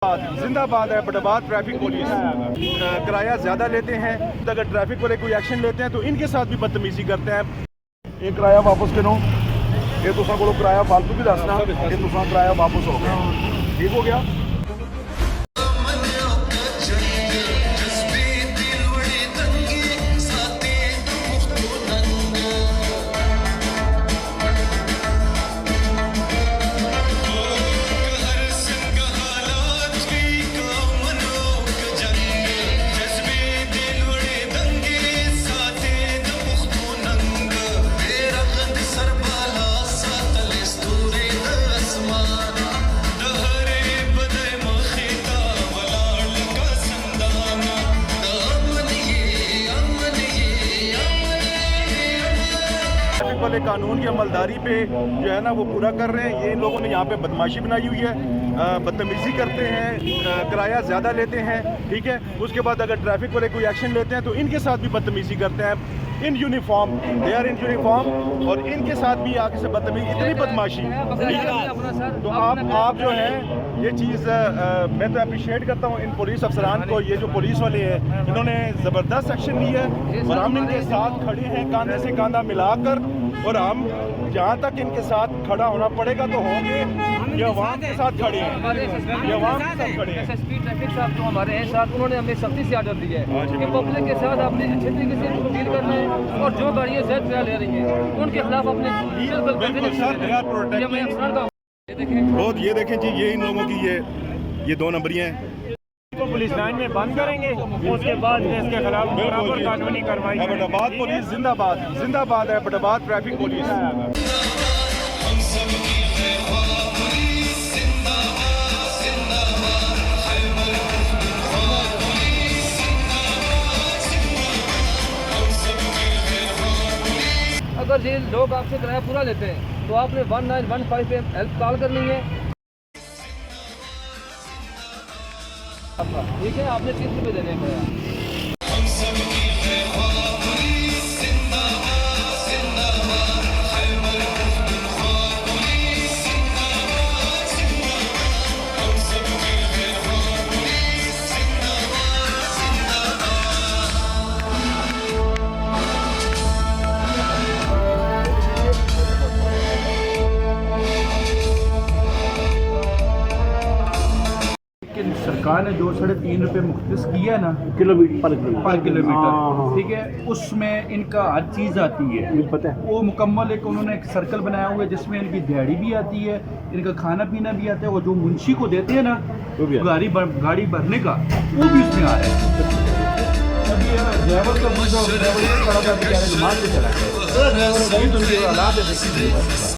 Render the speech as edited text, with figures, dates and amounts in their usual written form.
जिंदाबाद है बटाबाद traffic police. किराया ज़्यादा लेते हैं, अगर ट्रैफिक वाले कोई एक्शन लेते हैं तो इनके साथ भी बदतमीजी करते हैं। ये किराया वापस करो, ये तुसा को किराया फालतू भी दसना, ये तुसा किराया वापस हो गया, ठीक हो गया। वाले कानून की अमलदारी पे जो है ना वो पूरा कर रहे हैं। ये इन लोगों ने यहाँ पे बदमाशी बनाई हुई है, बदतमीजी करते हैं, किराया ज़्यादा लेते हैं, ठीक है। उसके बाद अगर ट्रैफिक वाले कोई एक्शन लेते हैं तो इनके साथ भी बदतमीजी करते हैं। In uniform, they are in uniform, और इनके साथ भी आगे से बदतमीजी, इतनी बदमाशी, ठीक है। तो आप जो है ये चीज़ मैं तो अप्रिशिएट करता हूँ इन पुलिस अफसरान को। ये जो पुलिस वाले हैं इन्होंने ज़बरदस्त एक्शन लिया है और हम इनके साथ खड़े हैं कंधे से कंधा मिलाकर, और हम जहाँ तक इनके साथ खड़ा होना पड़ेगा तो होंगे। ये अवाम के साथ खड़े हैं, ये अवाम के साथ खड़े हैं। एसएसपी ट्रैफिक साहब जो हमारे हैं साथ, उन्होंने हमें सख्ती से आर्डर दिया है कि पब्लिक के साथ आपने अच्छे तरीके से डील करना है, और जो गाड़ियाँ ज़्यादा किराया ले रही हैं उनके खिलाफ अपने बहुत ये देखें जी, ये इन लोगों की ये 2 नंबरियाँ हैं। तो पुलिस लाइन में बंद करेंगे, उसके बाद इसके खिलाफ बराबर कानूनी कार्रवाई। बटाबाद पुलिस जिंदाबाद, जिंदाबाद है बटाबाद ट्रैफिक पुलिस। अगर ये लोग आपसे किराया पूरा लेते हैं तो आपने 1915 पे हेल्प कॉल करनी है, ठीक है। आपने 30 रुपये देने हैं। सरकार ने जो 3.5 रुपये मुख्तस किया ना किलोमीटर पर किलोमीटर, ठीक है, उसमें इनका हर चीज़ आती है, पता है। वो मुकम्मल एक उन्होंने एक सर्कल बनाया हुआ है जिसमें इनकी दिहाड़ी भी आती है, इनका खाना पीना भी आता है, और जो मुंशी को देते हैं ना गाड़ी भरने का, वो भी उसमें आ रहा है। ड्राइवर का